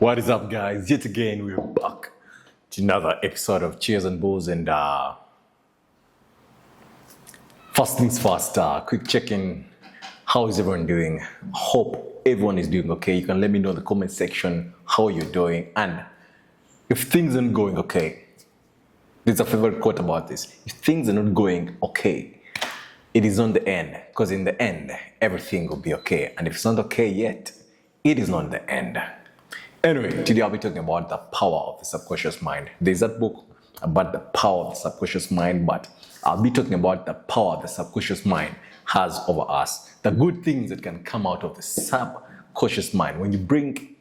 What is up, guys? Yet again, we're back to another episode of Cheers and Booze. And first things first, quick check-in. How is everyone doing? Hope everyone is doing okay. You can let me know in the comment section how you're doing. And if things aren't going okay, there's a favorite quote about this. If things are not going okay, it is on the end. Because in the end, everything will be okay. And if it's not okay yet, it is not the end. Anyway, today I'll be talking about the power of the subconscious mind. There's that book about the power of the subconscious mind, but I'll be talking about the power the subconscious mind has over us. The good things that can come out of the subconscious mind. When you bring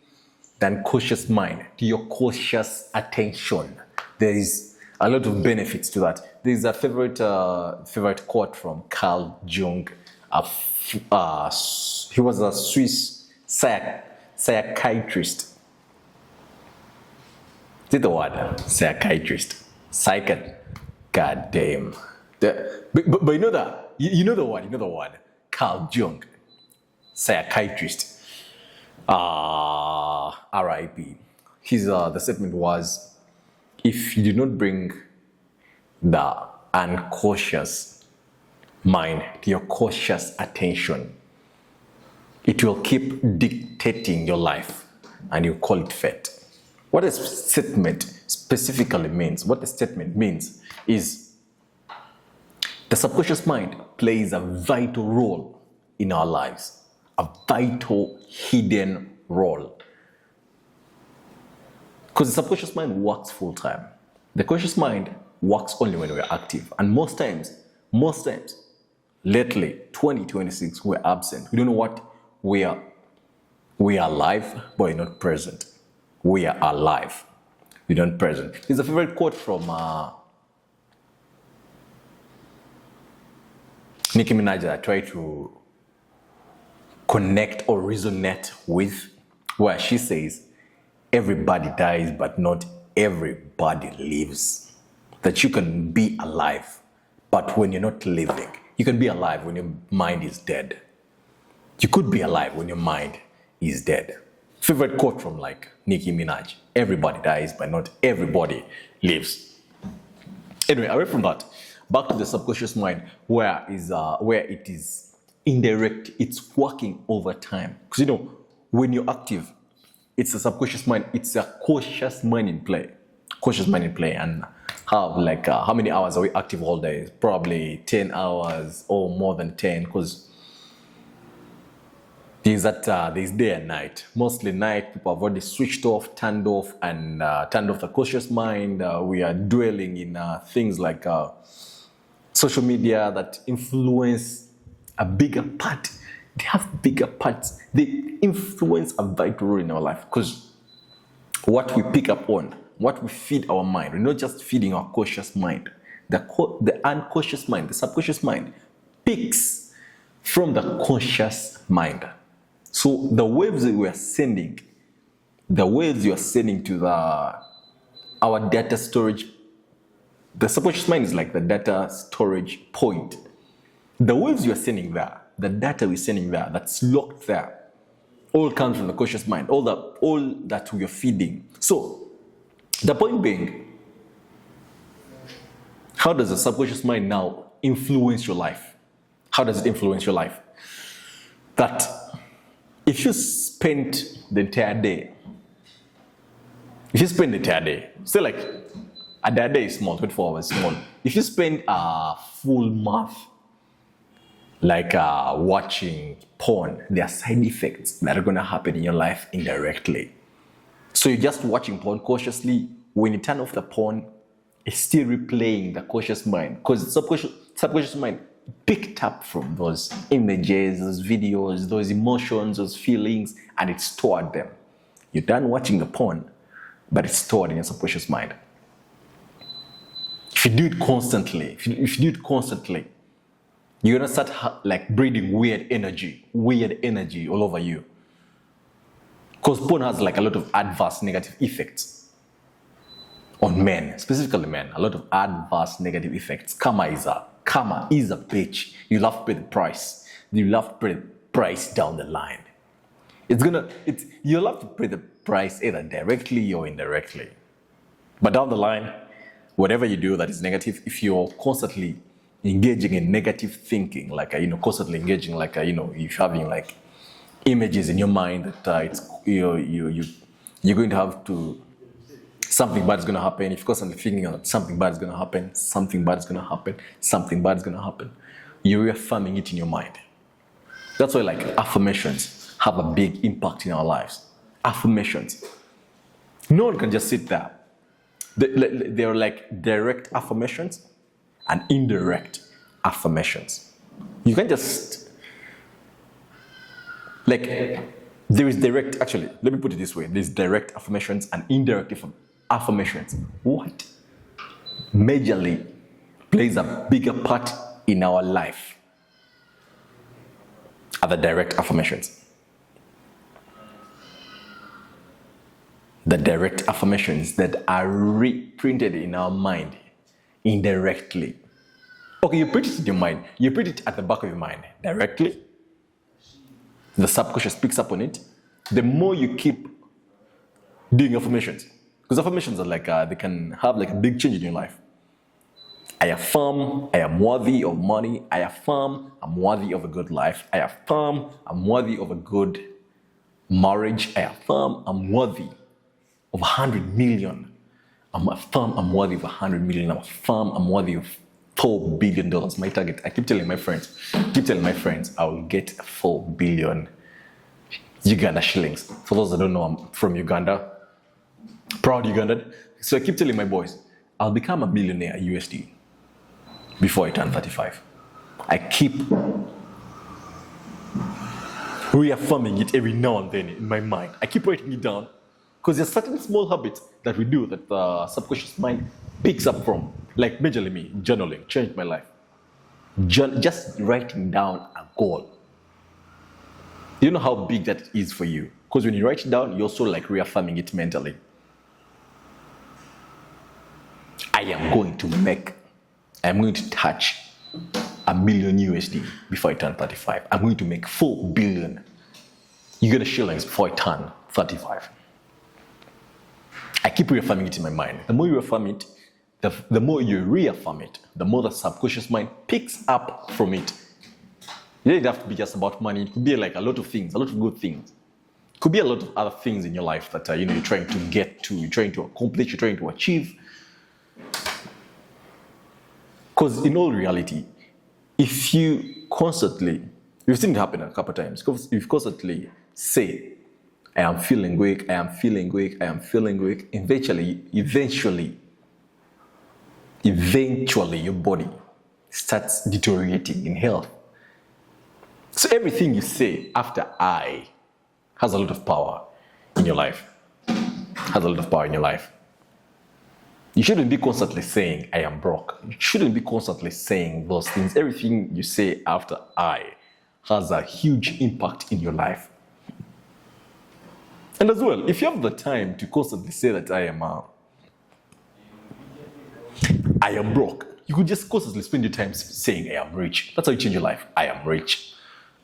the unconscious mind to your conscious attention, there is a lot of benefits to that. There's a favorite quote from Carl Jung. He was a Swiss psychiatrist. Is it the word? Psychiatrist. Psychiatrist. God damn. But you know that? You know the word. Carl Jung. Psychiatrist. R.I.P. The statement was, if you do not bring the unconscious mind to your conscious attention, it will keep dictating your life and you call it fate. What a statement specifically means, what the statement means is the subconscious mind plays a vital role in our lives, a vital hidden role. Because the subconscious mind works full time. The conscious mind works only when we're active. And most times, lately, 2026, we're absent. We don't know what we are alive, but we're not present. We are alive. We don't present. There's a favorite quote from Nicki Minaj that I try to connect or resonate with, where she says, everybody dies, but not everybody lives. That you can be alive, but when you're not living. You can be alive when your mind is dead. You could be alive when your mind is dead. Favorite quote from Nicki Minaj. Everybody dies, but not everybody lives. Anyway, away from that, back to the subconscious mind, where it is indirect, it's working over time. Because when you're active, it's a subconscious mind, it's a conscious mind in play. And how many hours are we active all day? Probably 10 hours or more than 10, because there's day and night. Mostly night, people have already switched off, turned off the conscious mind. We are dwelling in things like social media that influence a bigger part. They have bigger parts. They influence a vital role in our life, because what we pick up on, what we feed our mind, we're not just feeding our conscious mind. The unconscious mind, the subconscious mind, picks from the conscious mind. So the waves that you are sending to our data storage, the subconscious mind is like the data storage point. The waves you are sending there, the data we're sending there, that's locked there, all comes from the conscious mind, all that we are feeding. So the point being, how does the subconscious mind now influence your life? How does it influence your life? That if you spend the entire day, say a day is small, 24 hours is small. If you spend a full month watching porn, there are side effects that are going to happen in your life indirectly. So you're just watching porn cautiously. When you turn off the porn, it's still replaying the conscious mind, because the subconscious mind picked up from those images, those videos, those emotions, those feelings, and it stored them. You're done watching the porn, but it's stored in your subconscious mind. If you do it constantly, you're gonna start breathing weird energy all over you. Because porn has a lot of adverse negative effects on men, specifically men. A lot of adverse negative effects. Karma is a bitch. You'll have to pay the price. You'll have to pay the price down the line. You'll have to pay the price either directly or indirectly. But down the line, whatever you do that is negative, if you're constantly engaging in negative thinking, like constantly engaging, like you're having like images in your mind that you're going to have to, something bad is going to happen. If you're constantly thinking that something bad is going to happen, something bad is going to happen, something bad is going to happen, you're reaffirming it in your mind. That's why like affirmations have a big impact in our lives. Affirmations. No one can just sit there. They're like direct affirmations and indirect affirmations. You can just, like, there is direct, actually, let me put it this way. There's direct affirmations and indirect affirmations. What majorly plays a bigger part in our life are the direct affirmations. The direct affirmations that are reprinted in our mind indirectly. Okay, you print it in your mind. You print it at the back of your mind directly. The subconscious picks up on it. The more you keep doing affirmations, because affirmations are like, they can have like a big change in your life. I affirm I am worthy of money. I affirm I'm worthy of a good life. I affirm I'm worthy of a good marriage. I affirm I'm worthy of 100 million. I'm affirm I'm worthy of 100 million. I'm affirm I'm worthy of $4 billion. My target. I keep telling my friends, I will get 4 billion Uganda shillings. For those that don't know, I'm from Uganda. Proud Ugandan. So I keep telling my boys, I'll become a millionaire USD before I turn 35. I keep reaffirming it every now and then in my mind. I keep writing it down because there's certain small habits that we do that the subconscious mind picks up from. Like majorly me, journaling changed my life. Just writing down a goal. You know how big that is for you. Because when you write it down, you're also like reaffirming it mentally. I am going to touch $1 million USD before I turn 35. I'm going to make 4 billion Uganda shillings before I turn 35. I keep reaffirming it in my mind. The more you reaffirm it, the more you reaffirm it, the more the subconscious mind picks up from it. It doesn't have to be just about money. It could be like a lot of things, a lot of good things. It could be a lot of other things in your life that you're trying to get to, you're trying to accomplish, you're trying to achieve. Because in all reality, if you constantly, you've seen it happen a couple of times, if you constantly say, I am feeling weak, I am feeling weak, I am feeling weak, eventually your body starts deteriorating in health. So everything you say after I has a lot of power in your life. You shouldn't be constantly saying, I am broke. You shouldn't be constantly saying those things. Everything you say after I has a huge impact in your life. And as well, if you have the time to constantly say that I am broke, you could just constantly spend your time saying I am rich. That's how you change your life. I am rich.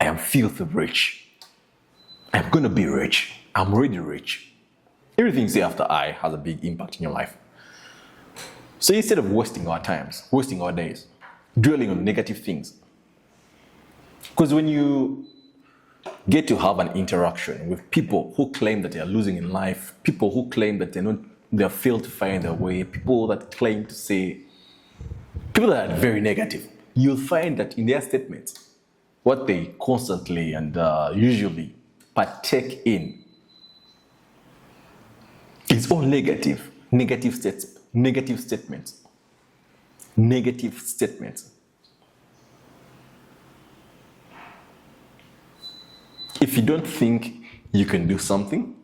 I am filthy rich. I'm going to be rich. I'm already rich. Everything you say after I has a big impact in your life. So instead of wasting our times, wasting our days, dwelling on negative things, because when you get to have an interaction with people who claim that they are losing in life, people who claim that they have failed to find their way, people that claim to say, people that are very negative, you'll find that in their statements, what they constantly and usually partake in is all negative statements. If you don't think you can do something,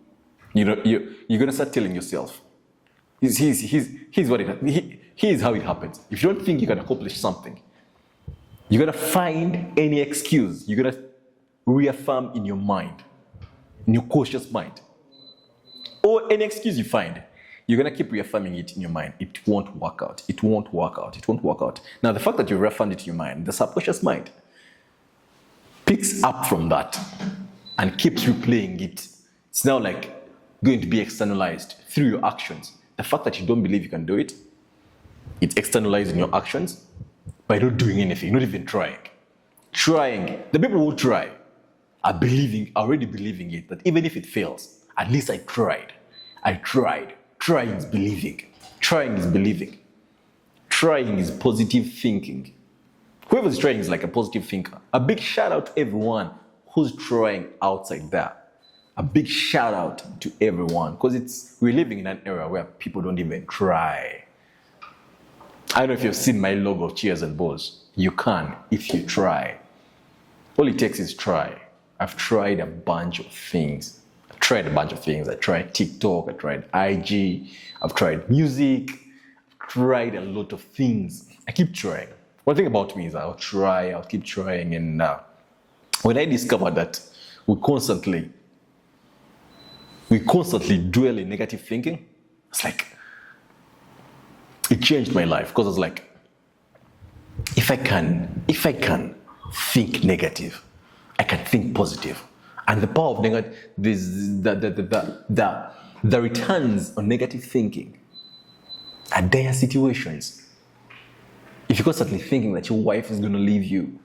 you're gonna start telling yourself, here's how it happens. If you don't think you can accomplish something, you're gonna find any excuse. You're gonna reaffirm in your mind, in your conscious mind, or any excuse you find. You're gonna keep reaffirming it in your mind. It won't work out. It won't work out. It won't work out. Now, the fact that you reaffirmed it in your mind, the subconscious mind picks up from that. and keeps replaying it, it's now like going to be externalized through your actions. The fact that you don't believe you can do it, it's externalized in your actions by not doing anything, not even trying. Trying, the people who try are already believing it, that even if it fails, at least I tried. Trying is believing. Trying is believing. Trying is positive thinking. Whoever's trying is like a positive thinker. A big shout out to everyone who's trying outside there. A big shout out to everyone, because we're living in an era where people don't even try. I don't know if you've seen my logo of Cheers and Balls. You can if you try. All it takes is try. I've tried a bunch of things. I tried TikTok, I tried IG, I've tried music, I've tried a lot of things. I keep trying. One thing about me is I'll keep trying. And when I discovered that we constantly dwell in negative thinking, it's like, it changed my life, because I was like, if I can think negative, I can think positive. And the power of negative, the returns on negative thinking are dire situations. If you're constantly thinking that your wife is going to leave you,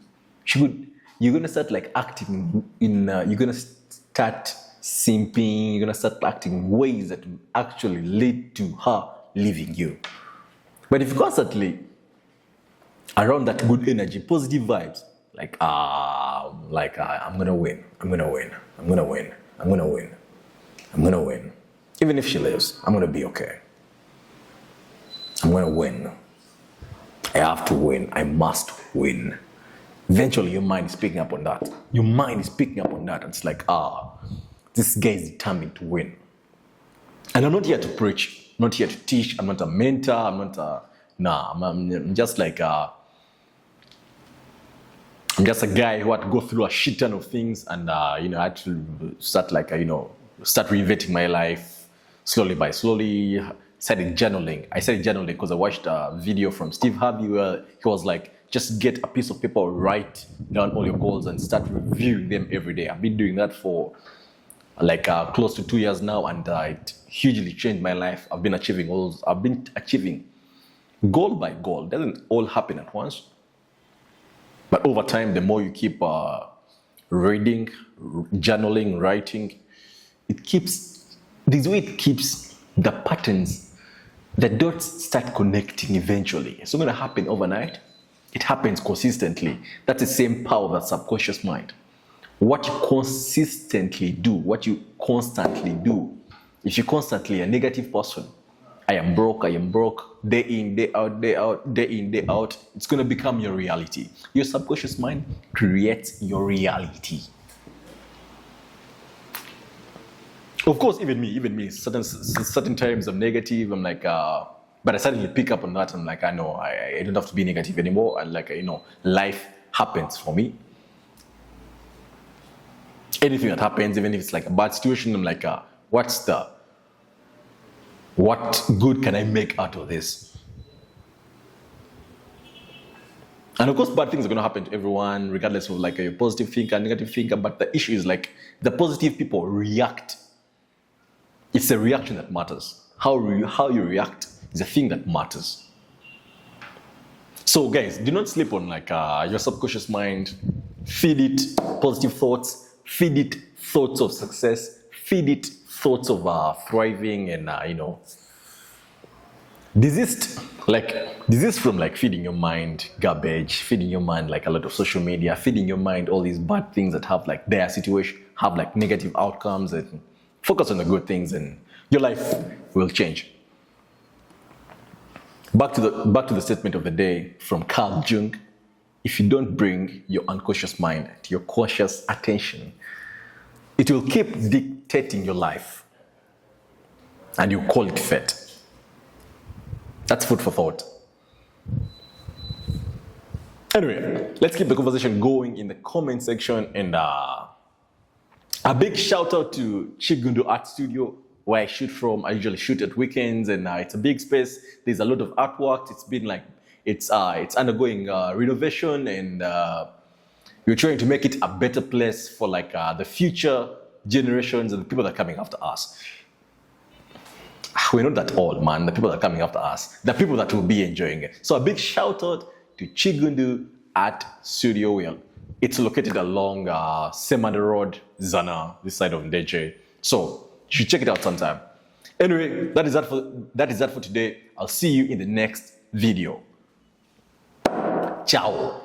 you're going to start like acting you're going to start simping, you're going to start acting in ways that actually lead to her leaving you. But if you're constantly around that good energy, positive vibes, I'm gonna win. Even if she leaves, I'm gonna be okay. I'm gonna win. I have to win. I must win. Eventually, your mind is picking up on that. And it's like, this guy is determined to win. And I'm not here to preach, not here to teach. I'm not a mentor. I'm just like I'm just a guy who had to go through a shit ton of things, and I had to start reinventing my life slowly by slowly. Started journaling. I started journaling because I watched a video from Steve Harvey where he was like, just get a piece of paper, write down all your goals, and start reviewing them every day. I've been doing that for close to 2 years now, and it hugely changed my life. I've been achieving goal by goal. It doesn't all happen at once. But over time, the more you keep reading, journaling, writing, it keeps the patterns, the dots start connecting eventually. It's not going to happen overnight. It happens consistently. That's the same power of that subconscious mind. What you constantly do. If you're constantly a negative person, I am broke, day in, day out, it's going to become your reality. Your subconscious mind creates your reality. Of course, even me, certain times I'm negative, I'm like, but I suddenly pick up on that, I'm like, I know, I don't have to be negative anymore, and life happens for me. Anything that happens, even if it's like a bad situation, I'm like, what good can I make out of this? And of course, bad things are going to happen to everyone, regardless of your positive thinker, negative thinker. But the issue is the positive people react. It's the reaction that matters. How you react is the thing that matters. So guys, do not sleep on your subconscious mind. Feed it positive thoughts. Feed it thoughts of success. Feed it thoughts of thriving, and desist from feeding your mind garbage, feeding your mind a lot of social media, feeding your mind all these bad things that have their situation, have negative outcomes, and focus on the good things, and your life will change. Back to the statement of the day from Carl Jung. If you don't bring your unconscious mind to your conscious attention, it will keep dictating your life, and you call it fate. That's food for thought. Anyway, let's keep the conversation going in the comment section, and a big shout out to Chigundo Art Studio, where I shoot from. I usually shoot at weekends, and it's a big space. There's a lot of artwork. It's been it's undergoing renovation, and We're trying to make it a better place for like the future generations and the people that are coming after us. We're not that old, man. The people that are coming after us, the people that will be enjoying it. So a big shout out to Chigundu at Studio Wheel. It's located along Semanda Road, Zana, this side of Ndeje. So you should check it out sometime. Anyway, that is that for today. I'll see you in the next video. Ciao.